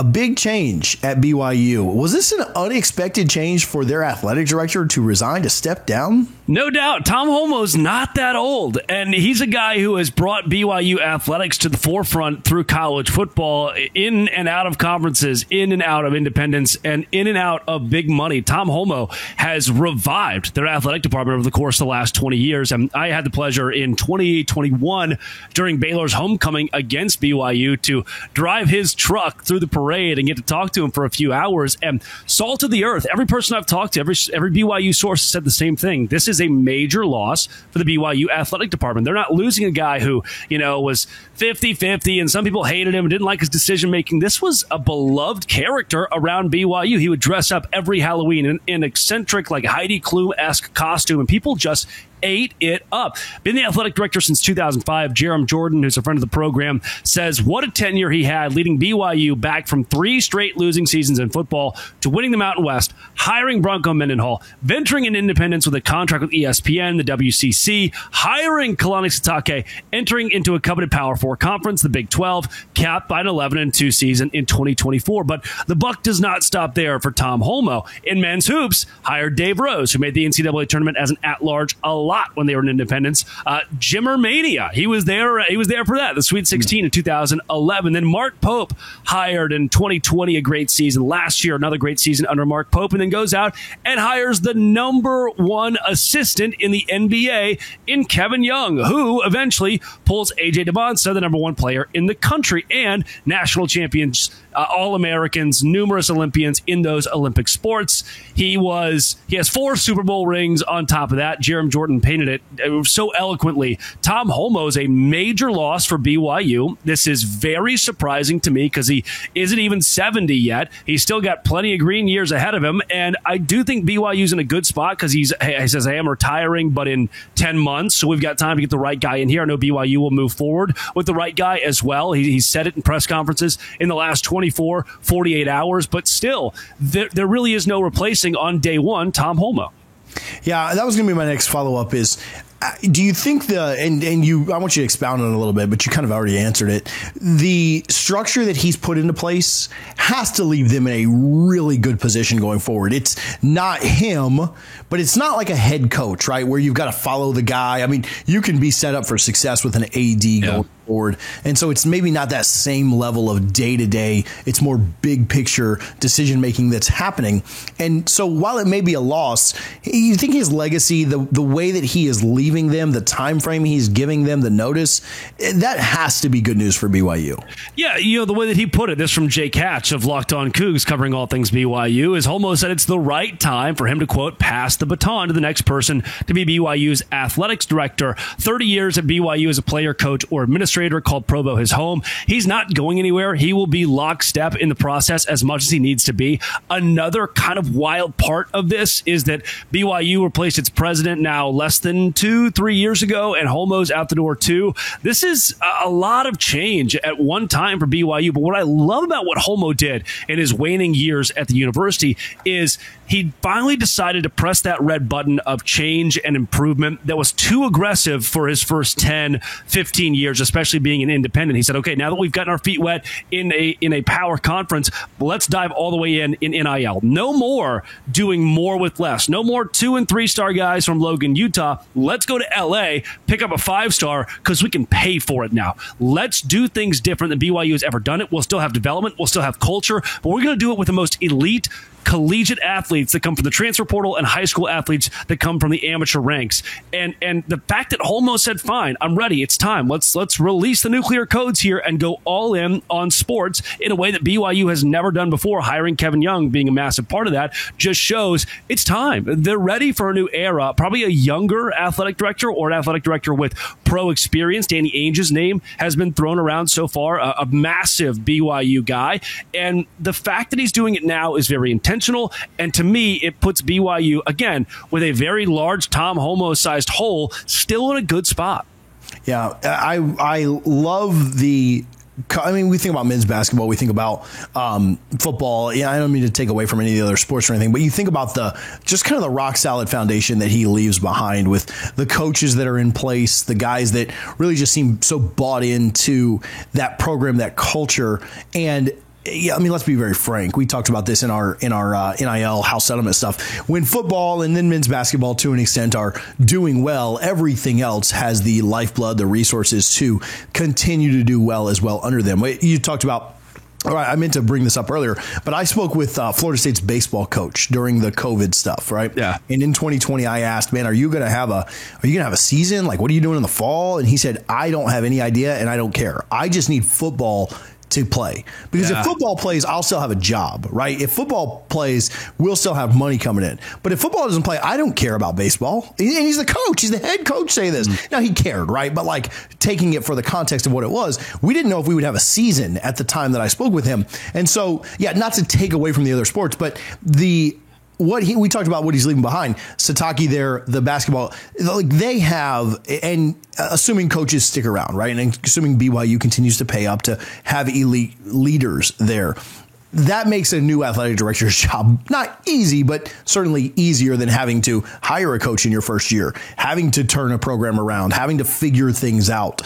a big change at BYU. Was this an unexpected change for their athletic director to resign, to step down? No doubt. Tom Holmoe's not that old, and he's a guy who has brought BYU athletics to the forefront through college football, in and out of conferences, in and out of independence, and in and out of big money. Tom Holmoe has revived their athletic department over the course of the last 20 years. And I had the pleasure in 2021 during Baylor's homecoming against BYU to drive his truck through the parade and get to talk to him for a few hours. And salt of the earth, every person I've talked to, every BYU source said the same thing. This is a major loss for the BYU athletic department. They're not losing a guy who, was 50-50 and some people hated him and didn't like his decision making. This was a beloved character around BYU. He would dress up every Halloween in an eccentric, like Heidi Klum-esque costume, and people just ate it up. Been the athletic director since 2005. Jerem Jordan, who's a friend of the program, says what a tenure he had, leading BYU back from 3 straight losing seasons in football to winning the Mountain West, hiring Bronco Mendenhall, venturing in independence with a contract with ESPN, the WCC, hiring Kalani Sitake, entering into a coveted Power 4 conference, the Big 12, capped by an 11-2 season in 2024. But the buck does not stop there for Tom Holmoe. In men's hoops, hired Dave Rose, who made the NCAA tournament as an at-large a lot when they were in independence. Jimmer Mania, he was there for that, the Sweet 16 in 2011. Then Mark Pope, hired in 2020, a great season. Last year, another great season under Mark Pope, and then goes out and hires the number 1 assistant in the NBA in Kevin Young, who eventually pulls AJ DeBonsa, the number 1 player in the country, and national champions, All-Americans, numerous Olympians in those Olympic sports. He has 4 Super Bowl rings on top of that. Jerem Jordan painted it so eloquently. Tom Holmoe is a major loss for BYU. This is very surprising to me because he isn't even 70 yet. He's still got plenty of green years ahead of him, and I do think BYU's in a good spot because he says, I am retiring, but in 10 months, so we've got time to get the right guy in here. I know BYU will move forward with the right guy as well. He said it in press conferences in the last 24, 48 hours, but still, there really is no replacing on day one Tom Holmoe. Yeah, that was going to be my next follow-up is, do you think I want you to expound on it a little bit, but you kind of already answered it. The structure that he's put into place has to leave them in a really good position going forward. It's not him, but it's not like a head coach, right? Where you've got to follow the guy. I mean, you can be set up for success with an AD going forward. And so it's maybe not that same level of day-to-day. It's more big picture decision-making that's happening. And so while it may be a loss, you think his legacy, the way that he is leaving them, the time frame he's giving them, the notice, that has to be good news for BYU. Yeah, the way that he put it, this from Jake Hatch of Locked On Cougs covering all things BYU, is Holmoe said it's the right time for him to, quote, pass the baton to the next person to be BYU's athletics director. 30 years at BYU as a player, coach, or administrator, called Provo his home. He's not going anywhere. He will be lockstep in the process as much as he needs to be. Another kind of wild part of this is that BYU replaced its president now less than 2-3 years ago, and Holmoe's out the door too. This is a lot of change at one time for BYU, but what I love about what Holmoe did in his waning years at the university is he finally decided to press that red button of change and improvement that was too aggressive for his first 10, 15 years, especially being an independent. He said, okay, now that we've gotten our feet wet in a power conference, let's dive all the way in NIL. No more doing more with less. No more 2- and 3-star guys from Logan, Utah. Let's go to LA, pick up a 5-star because we can pay for it now. Let's do things different than BYU has ever done it. We'll still have development. We'll still have culture, but we're going to do it with the most elite collegiate athletes that come from the transfer portal and high school athletes that come from the amateur ranks. And the fact that Holmoe said, fine, I'm ready. It's time. Let's release the nuclear codes here and go all in on sports in a way that BYU has never done before. Hiring Kevin Young being a massive part of that just shows it's time. They're ready for a new era, probably a younger athletic director or an athletic director with pro experience. Danny Ainge's name has been thrown around so far, a massive BYU guy. And the fact that he's doing it now is very intentional. And to me, it puts BYU, again, with a very large Tom Holmoe-sized hole, still in a good spot. Yeah, I love we think about men's basketball, we think about football. Yeah, I don't mean to take away from any of the other sports or anything, but you think about just kind of the rock solid foundation that he leaves behind with the coaches that are in place, the guys that really just seem so bought into that program, that culture. And yeah, I mean, let's be very frank. We talked about this in our NIL house settlement stuff. When football and then men's basketball, to an extent, are doing well, everything else has the lifeblood, the resources to continue to do well as well under them. You talked about. All right, I meant to bring this up earlier, but I spoke with Florida State's baseball coach during the COVID stuff, right? Yeah. And in 2020, I asked, man, are you going to have a season? Like, what are you doing in the fall? And he said, I don't have any idea, and I don't care. I just need football to play, because if football plays, I'll still have a job, right? If football plays, we'll still have money coming in. But if football doesn't play, I don't care about baseball. And he's the coach. He's the head coach saying this. Now, he cared, right? But like, taking it for the context of what it was, we didn't know if we would have a season at the time that I spoke with him. And so, yeah, not to take away from the other sports, but we talked about what he's leaving behind. Satake there, the basketball, like they have, and assuming coaches stick around, right? And assuming BYU continues to pay up to have elite leaders there, that makes a new athletic director's job not easy, but certainly easier than having to hire a coach in your first year, having to turn a program around, having to figure things out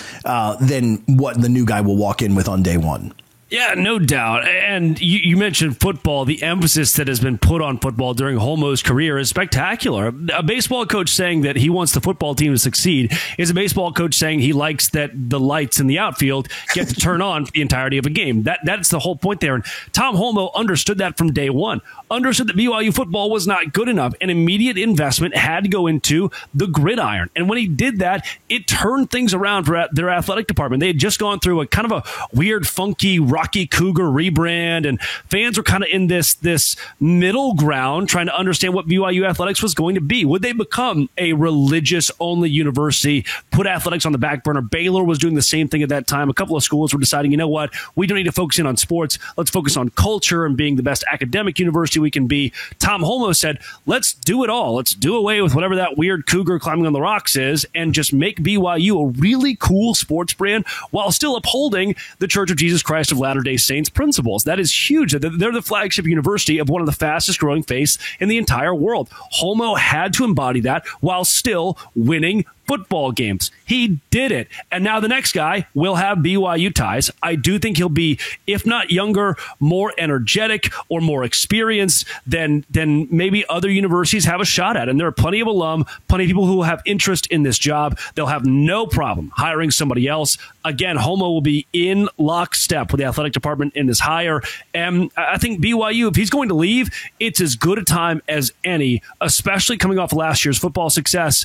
than what the new guy will walk in with on day one. Yeah, no doubt. And you mentioned football. The emphasis that has been put on football during Holmo's career is spectacular. A baseball coach saying that he wants the football team to succeed is a baseball coach saying he likes that the lights in the outfield get to turn on for the entirety of a game. That's the whole point there. And Tom Holmoe understood that from day one, understood that BYU football was not good enough. An immediate investment had to go into the gridiron. And when he did that, it turned things around for their athletic department. They had just gone through a kind of a weird, funky, Rocky Cougar rebrand, and fans were kind of in this middle ground trying to understand what BYU athletics was going to be. Would they become a religious-only university, put athletics on the back burner? Baylor was doing the same thing at that time. A couple of schools were deciding, you know what, we don't need to focus in on sports. Let's focus on culture and being the best academic university we can be. Tom Holmoe said, let's do it all. Let's do away with whatever that weird cougar climbing on the rocks is and just make BYU a really cool sports brand while still upholding the Church of Jesus Christ of Latter-day Saints principles. That is huge. They're the flagship university of one of the fastest growing faiths in the entire world. Holmoe had to embody that while still winning football games. He did it. And now the next guy will have BYU ties. I do think he'll be, if not younger, more energetic or more experienced than maybe other universities have a shot at. And there are plenty of alum, plenty of people who have interest in this job. They'll have no problem hiring somebody else. Again, Holmoe will be in lockstep with the athletic department in this hire. And I think BYU, if he's going to leave, it's as good a time as any, especially coming off last year's football success.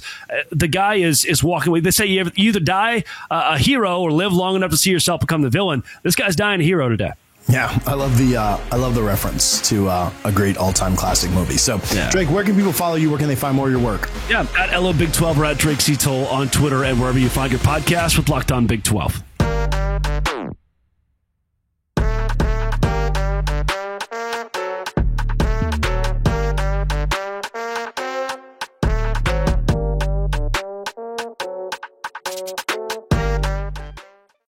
The guy is walking away. They say you either die a hero or live long enough to see yourself become the villain. This guy's dying a hero today. Yeah, I love the reference to a great all-time classic movie. So, yeah. Drake, where can people follow you? Where can they find more of your work? Yeah, at LO Big 12 or at Drake Cetol on Twitter and wherever you find your podcast with Locked On Big 12.